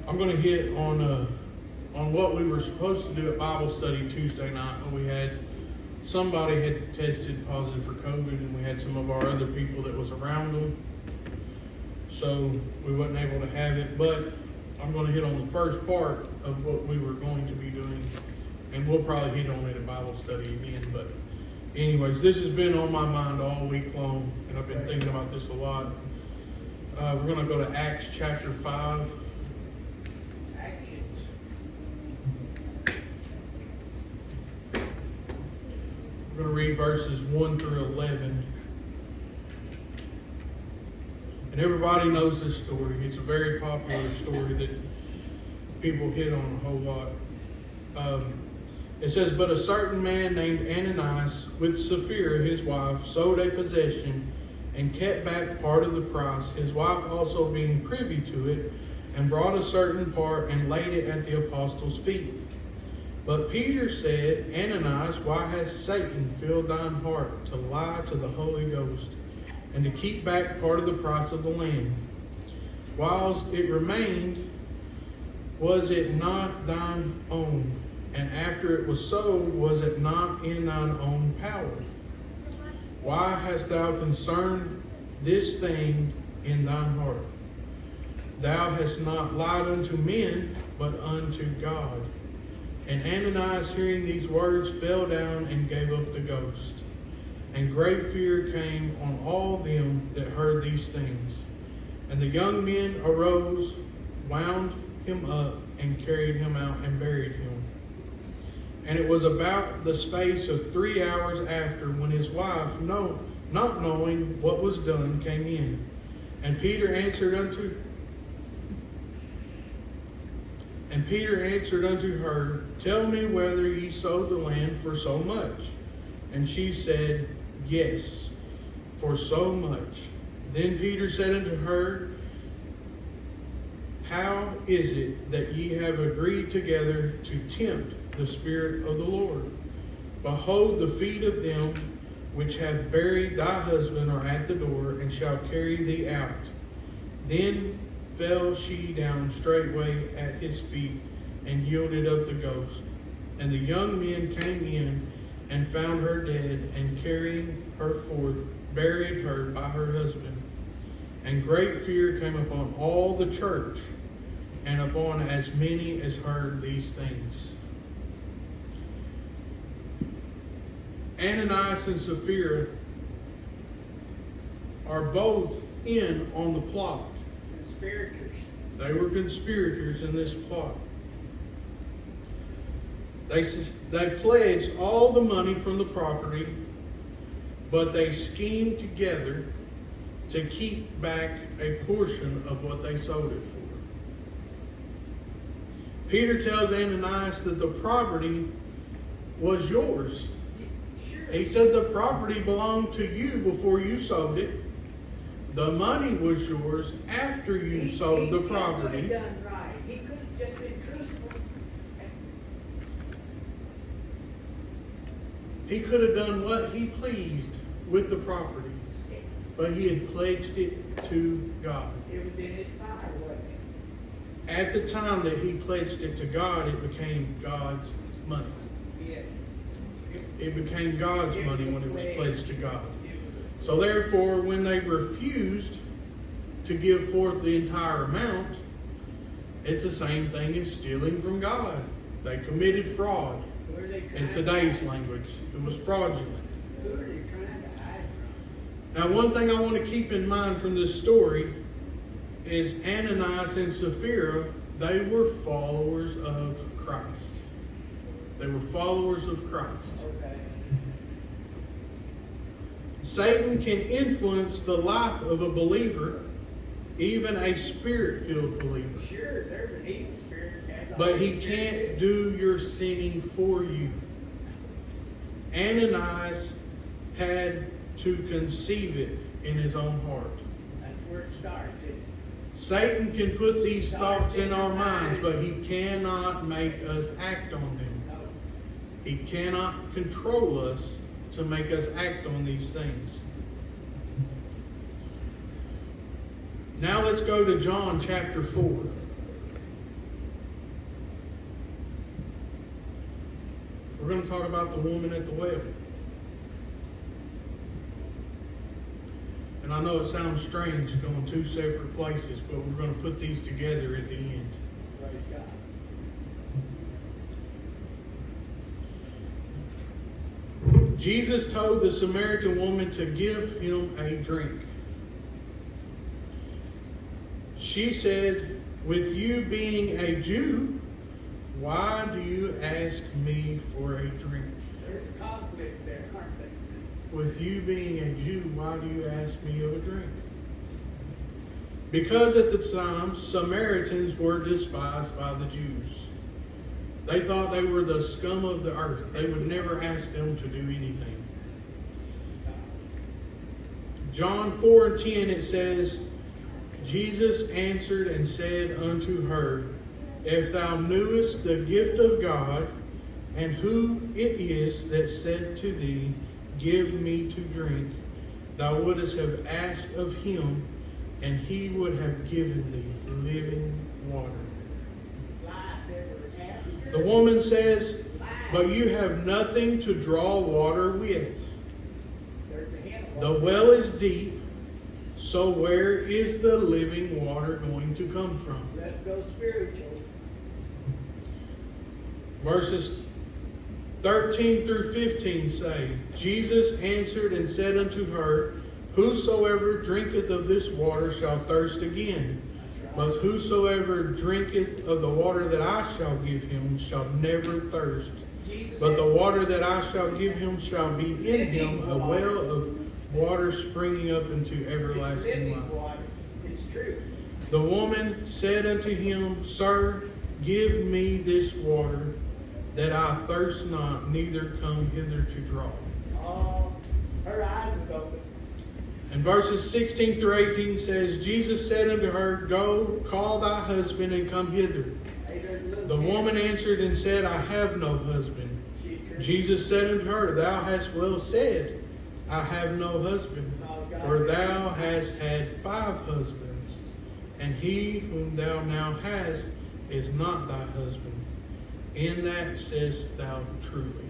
I'm going to hit on what we were supposed to do at Bible study Tuesday night. We had somebody had tested positive for COVID, and we had some of our other people that was around them, so we wasn't able to have it. But I'm going to hit on the first part of what we were going to be doing, and we'll probably hit on it at Bible study again. But anyways, this has been on my mind all week long, and I've been thinking about this a lot. We're going to go to Acts chapter 5. We're going to read verses 1 through 11. And everybody knows this story. It's a very popular story that people hit on a whole lot. It says, "But a certain man named Ananias, with Sapphira his wife, sold a possession and kept back part of the price, his wife also being privy to it, and brought a certain part and laid it at the apostles' feet. But Peter said, Ananias, why has Satan filled thine heart to lie to the Holy Ghost, and to keep back part of the price of the land? Whilst it remained, was it not thine own? And after it was sold, was it not in thine own power? Why hast thou concerned this thing in thine heart? Thou hast not lied unto men, but unto God." And Ananias, hearing these words, fell down and gave up the ghost. And great fear came on all them that heard these things. And the young men arose, wound him up, and carried him out and buried him. And it was about the space of 3 hours after, when his wife, not knowing what was done, came in. And Peter answered unto her, "Tell me whether ye sold the land for so much." And she said, "Yes, for so much." Then Peter said unto her, "How is it that ye have agreed together to tempt the Spirit of the Lord? Behold, the feet of them which have buried thy husband are at the door, and shall carry thee out." Then fell she down straightway at his feet, and yielded up the ghost. And the young men came in, and found her dead, and carrying her forth, buried her by her husband. And great fear came upon all the church, and upon as many as heard these things. Ananias and Sapphira are both in on the plot. Conspirators. They were conspirators in this plot. They pledged all the money from the property, but they schemed together to keep back a portion of what they sold it for. Peter tells Ananias that the property was yours. He said the property belonged to you before you sold it. The money was yours after you sold the property. He could have done right. He could have just been truthful. He could have done what he pleased with the property, but he had pledged it to God. It was in his power, wasn't it? At the time that he pledged it to God, it became God's money. Yes. It became God's money when it was pledged to God. So therefore, when they refused to give forth the entire amount, it's the same thing as stealing from God. They committed fraud. In today's language, it was fraudulent. Who are they trying to hide from? Now, one thing I want to keep in mind from this story is Ananias and Sapphira, they were followers of Christ. They were followers of Christ. Okay. Satan can influence the life of a believer, even a spirit-filled believer. Sure, there's an evil spirit. But he can't do your sinning for you. Ananias had to conceive it in his own heart. That's where it starts. Satan can put these thoughts in our minds, but he cannot make us act on them. He cannot control us to make us act on these things. Now let's go to John chapter 4. We're going to talk about the woman at the well. And I know it sounds strange going two separate places, but we're going to put these together at the end. Praise God. Jesus told the Samaritan woman to give him a drink. She said, "With you being a Jew, why do you ask me for a drink?" There's a conflict there, aren't there? With you being a Jew, why do you ask me of a drink? Because at the time, Samaritans were despised by the Jews. They thought they were the scum of the earth. They would never ask them to do anything. John 4:10, it says, Jesus answered and said unto her, If thou knewest the gift of God, and who it is that said to thee, Give me to drink, thou wouldest have asked of him, and he would have given thee living water. The woman says, But you have nothing to draw water with. The well is deep, so where is the living water going to come from? Let's go spiritual. Verses 13 through 15 say, Jesus answered and said unto her, Whosoever drinketh of this water shall thirst again. But whosoever drinketh of the water that I shall give him shall never thirst. But the water that I shall give him shall be in him a well of water springing up into everlasting life. It's true. The woman said unto him, Sir, give me this water, that I thirst not, neither come hither to draw. Oh, her eyes was open. And verses 16 through 18 says, Jesus said unto her, Go, call thy husband, and come hither. The woman answered and said, I have no husband. Jesus said unto her, Thou hast well said, I have no husband. For thou hast had 5 husbands, and he whom thou now hast is not thy husband. In that sayest thou truly.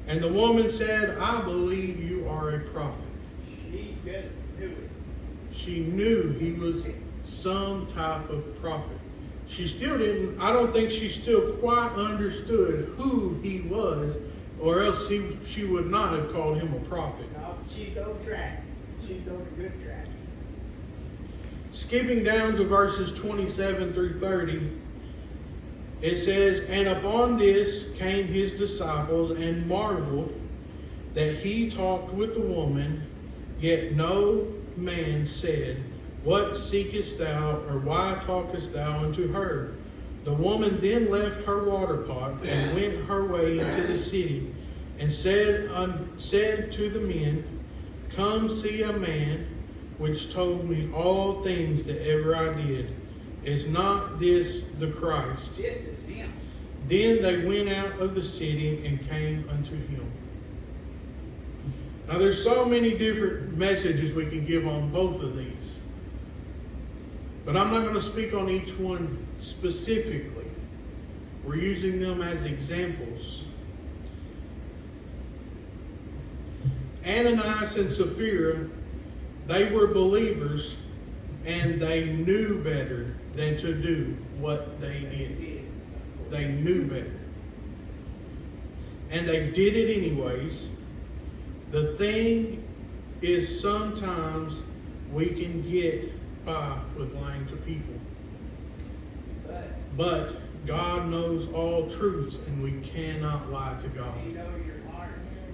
And the woman said, I believe you are a prophet. She just knew it. She knew he was some type of prophet. She still didn't, I don't think she still quite understood who he was, or else she would not have called him a prophet. No, she's on track. She's on a good track. Skipping down to verses 27 through 30, it says, And upon this came his disciples and marveled that he talked with the woman, yet no man said, What seekest thou, or why talkest thou unto her? The woman then left her water pot and went her way into the city, and said to the men, Come see a man which told me all things that ever I did. Is not this the Christ? This is him. Then they went out of the city and came unto him. Now there's so many different messages we can give on both of these. But I'm not going to speak on each one specifically. We're using them as examples. Ananias and Sapphira, they were believers, and they knew better than to do what they did. They knew better. And they did it anyways. The thing is, sometimes we can get by with lying to people. But God knows all truths, and we cannot lie to God. He knows your heart.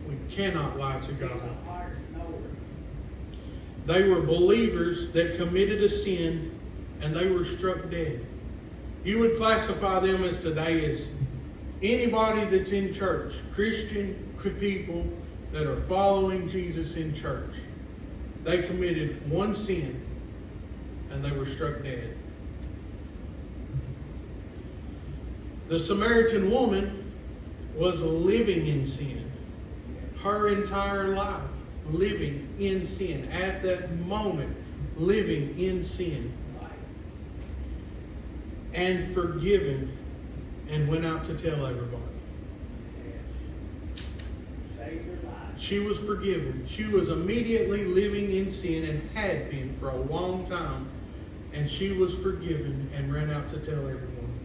We cannot lie to God. Your heart knows. They were believers that committed a sin, and they were struck dead. You would classify them as today as anybody that's in church, Christian people that are following Jesus in church. They committed one sin, and they were struck dead. The Samaritan woman was living in sin. Her entire life living in sin. At that moment, living in sin. And forgiven and went out to tell everybody. Saved her life. She was forgiven. She was immediately living in sin and had been for a long time. And she was forgiven and ran out to tell everyone.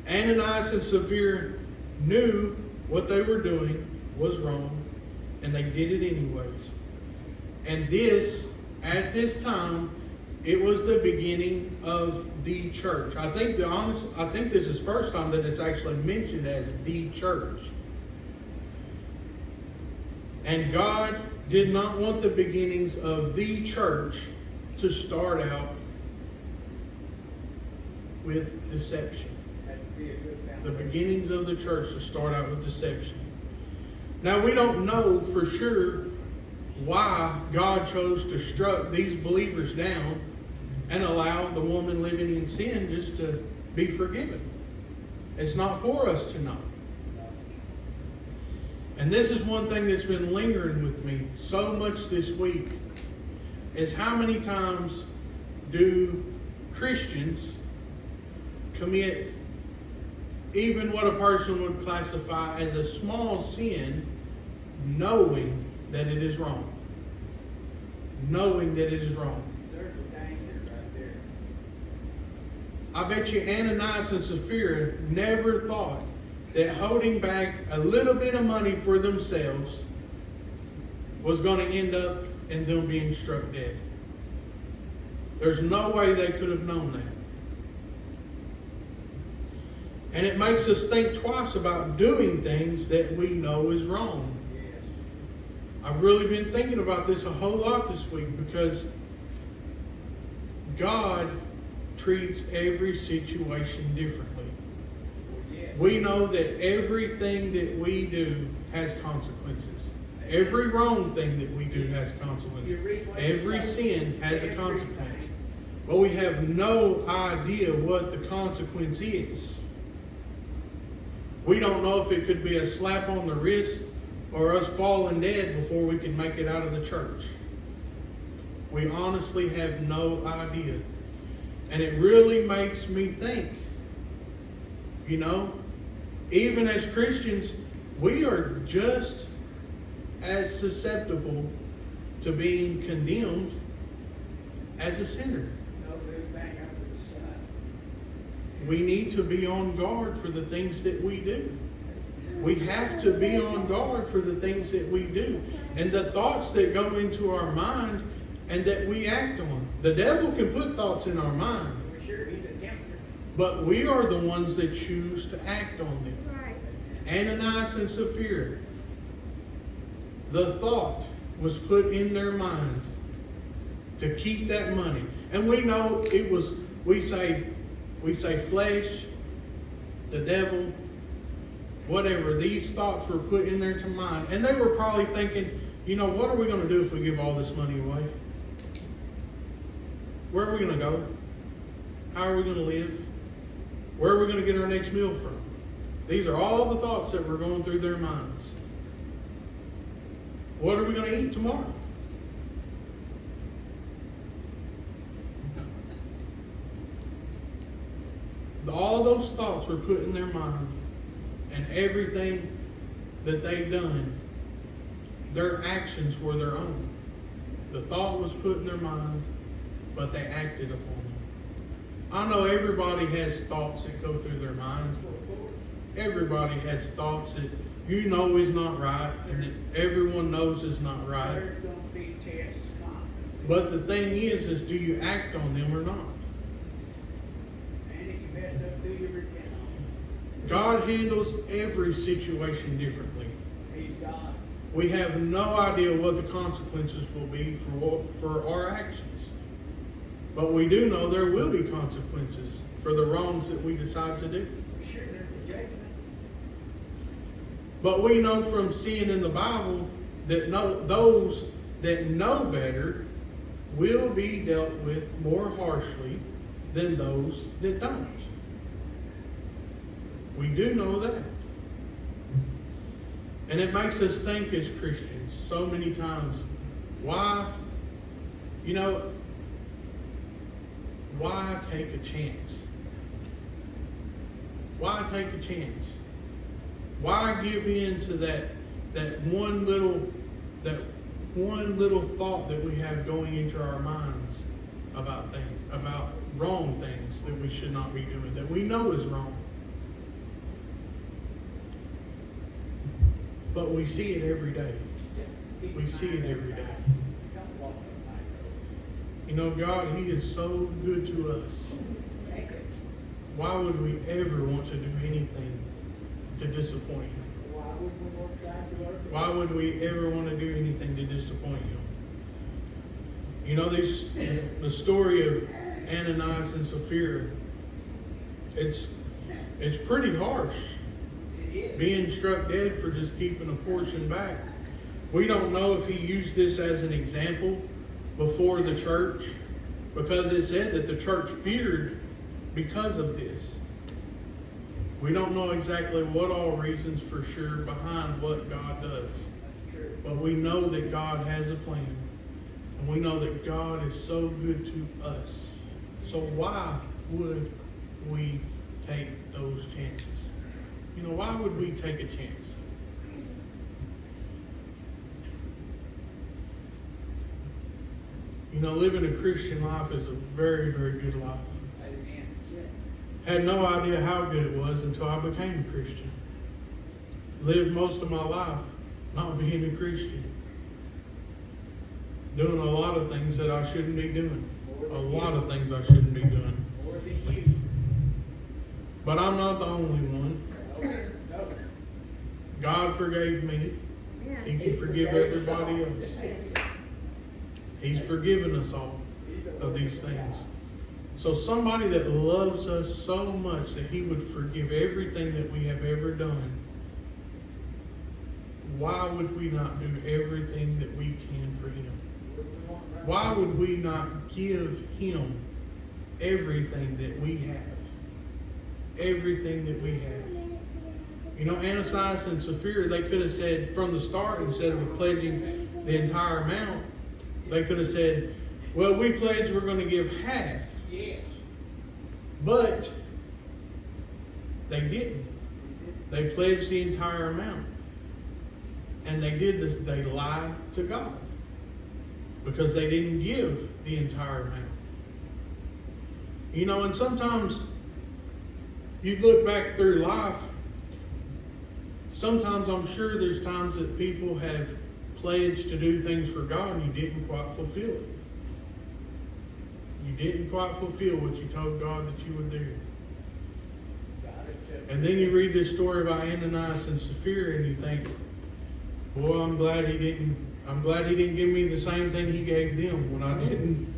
Ananias and Sapphira knew what they were doing was wrong, and they did it anyways. And this, at this time, it was the beginning of the church. I think this is the first time that it's actually mentioned as the church. And God did not want the beginnings of the church to start out with deception. The beginnings of the church to start out with deception. Now, we don't know for sure why God chose to struck these believers down and allow the woman living in sin just to be forgiven. It's not for us to know. And this is one thing that's been lingering with me so much this week, is how many times do Christians commit even what a person would classify as a small sin, knowing that it is wrong. Knowing that it is wrong. There's a danger right there. I bet you Ananias and Sapphira never thought that holding back a little bit of money for themselves was going to end up in them being struck dead. There's no way they could have known that. And it makes us think twice about doing things that we know is wrong. Yes. I've really been thinking about this a whole lot this week, because God treats every situation differently. Yes. We know that everything that we do has consequences. Every wrong thing that we do has consequences. Every sin has a consequence. But we have no idea what the consequence is. We don't know if it could be a slap on the wrist or us falling dead before we can make it out of the church. We honestly have no idea. And it really makes me think, even as Christians, we are just as susceptible to being condemned as a sinner. No good thing under the sun. We need to be on guard for the things that we do. We have to be on guard for the things that we do. And the thoughts that go into our mind and that we act on. The devil can put thoughts in our mind. For sure, he's a tempter. But we are the ones that choose to act on them. Right. Ananias and Sapphira, the thought was put in their mind to keep that money. And we know it was, we say flesh, the devil, whatever. These thoughts were put in their mind. And they were probably thinking, what are we going to do if we give all this money away? Where are we going to go? How are we going to live? Where are we going to get our next meal from? These are all the thoughts that were going through their minds. What are we going to eat tomorrow? All those thoughts were put in their mind, and everything that they've done, their actions were their own. The thought was put in their mind, but they acted upon them. I know everybody has thoughts that go through their mind. Everybody has thoughts that is not right, and that everyone knows is not right. There's going to be tests constantly. But the thing is do you act on them or not? And if you mess up, do you repent on it? God handles every situation differently. He's God. We have no idea what the consequences will be for our actions. But we do know there will be consequences for the wrongs that we decide to do. For sure, there's a judgment. But we know from seeing in the Bible that those that know better will be dealt with more harshly than those that don't. We do know that. And it makes us think as Christians so many times, why take a chance? Why take a chance? Why give in to that one little thought that we have going into our minds about wrong things that we should not be doing, that we know is wrong? But we see it every day. We see it every day. You know, God, He is so good to us. Why would we ever want to do anything to disappoint Him? Why would we ever want to do anything to disappoint Him? You know, the story of Ananias and Sapphira, it's pretty harsh. Being struck dead for just keeping a portion back. We don't know if he used this as an example before the church, because it said that the church feared because of this. We don't know exactly what all reasons for sure behind what God does. But we know that God has a plan. And we know that God is so good to us. So why would we take those chances? You know, why would we take a chance? You know, living a Christian life is a very, very good life. Amen. Yes. Had no idea how good it was until I became a Christian. Lived most of my life not being a Christian. Doing a lot of things that I shouldn't be doing. A lot of things I shouldn't be doing. More than you. But I'm not the only one. No. God forgave me. He can forgive everybody else. He's forgiven us all of these things. So somebody that loves us so much that He would forgive everything that we have ever done, why would we not do everything that we can for Him? Why would we not give Him everything that we have? Everything that we have. You know, Ananias and Sapphira, they could have said from the start, instead of pledging the entire amount, they could have said, well, we pledge we're going to give half. Yes. But they didn't. They pledged the entire amount. And they did this, they lied to God. Because they didn't give the entire amount. You know, and sometimes you look back through life, sometimes I'm sure there's times that people have pledged to do things for God and you didn't quite fulfill it. You didn't quite fulfill what you told God that you would do. And then you read this story about Ananias and Sapphira and you think, boy, I'm glad he didn't give me the same thing he gave them when I didn't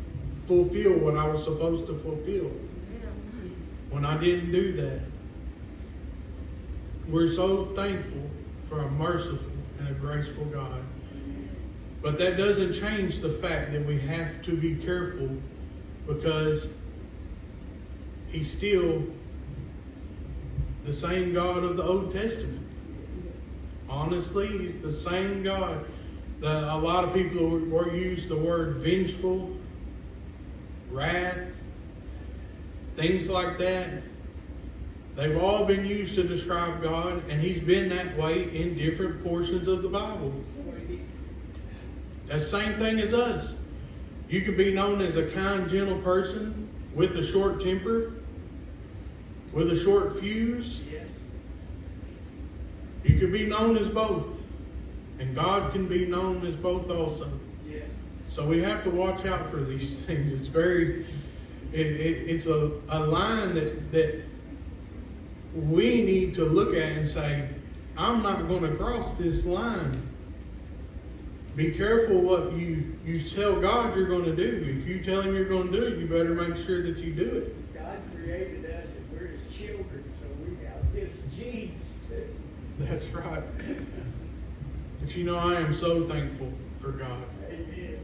fulfill what I was supposed to fulfill. When I didn't do that. We're so thankful for a merciful and a graceful God. But that doesn't change the fact that we have to be careful, because He's still the same God of the Old Testament. Honestly, He's the same God. A lot of people will use the word vengeful, wrath, things like that. They've all been used to describe God, and He's been that way in different portions of the Bible. That's the same thing as us. You could be known as a kind, gentle person with a short temper, with a short fuse. Yes. You could be known as both. And God can be known as both also. Yes. So we have to watch out for these things. It's it's a line that we need to look at and say, I'm not going to cross this line. Be careful what you tell God you're going to do. If you tell Him you're going to do it, you better make sure that you do it. God created us and we're His children, so we have His genes too. That's right. But you know, I am so thankful for God. Amen.